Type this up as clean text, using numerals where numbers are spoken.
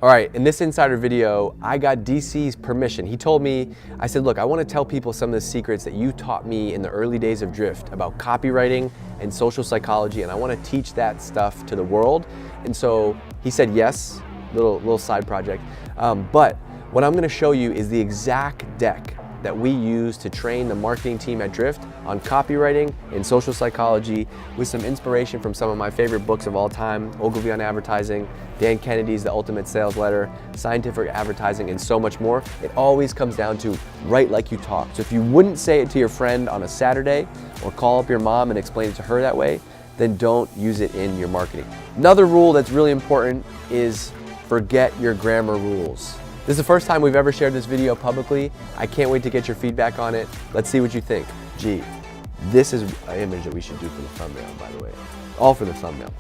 All right, in this insider video, I got DC's permission. He told me, I said, look, I want to tell people some of the secrets that you taught me in the early days of Drift about copywriting and social psychology, and I want to teach that stuff to the world. And so he said yes, little side project. But what I'm going to show you is the exact deck that we use to train the marketing team at Drift on copywriting and social psychology, with some inspiration from some of my favorite books of all time, Ogilvy on Advertising, Dan Kennedy's The Ultimate Sales Letter, Scientific Advertising, and so much more. It always comes down to write like you talk. So if you wouldn't say it to your friend on a Saturday or call up your mom and explain it to her that way, then don't use it in your marketing. Another rule that's really important is forget your grammar rules. This is the first time we've ever shared this video publicly. I can't wait to get your feedback on it. Let's see what you think. Gee, this is an image that we should do for the thumbnail, by the way. All for the thumbnail.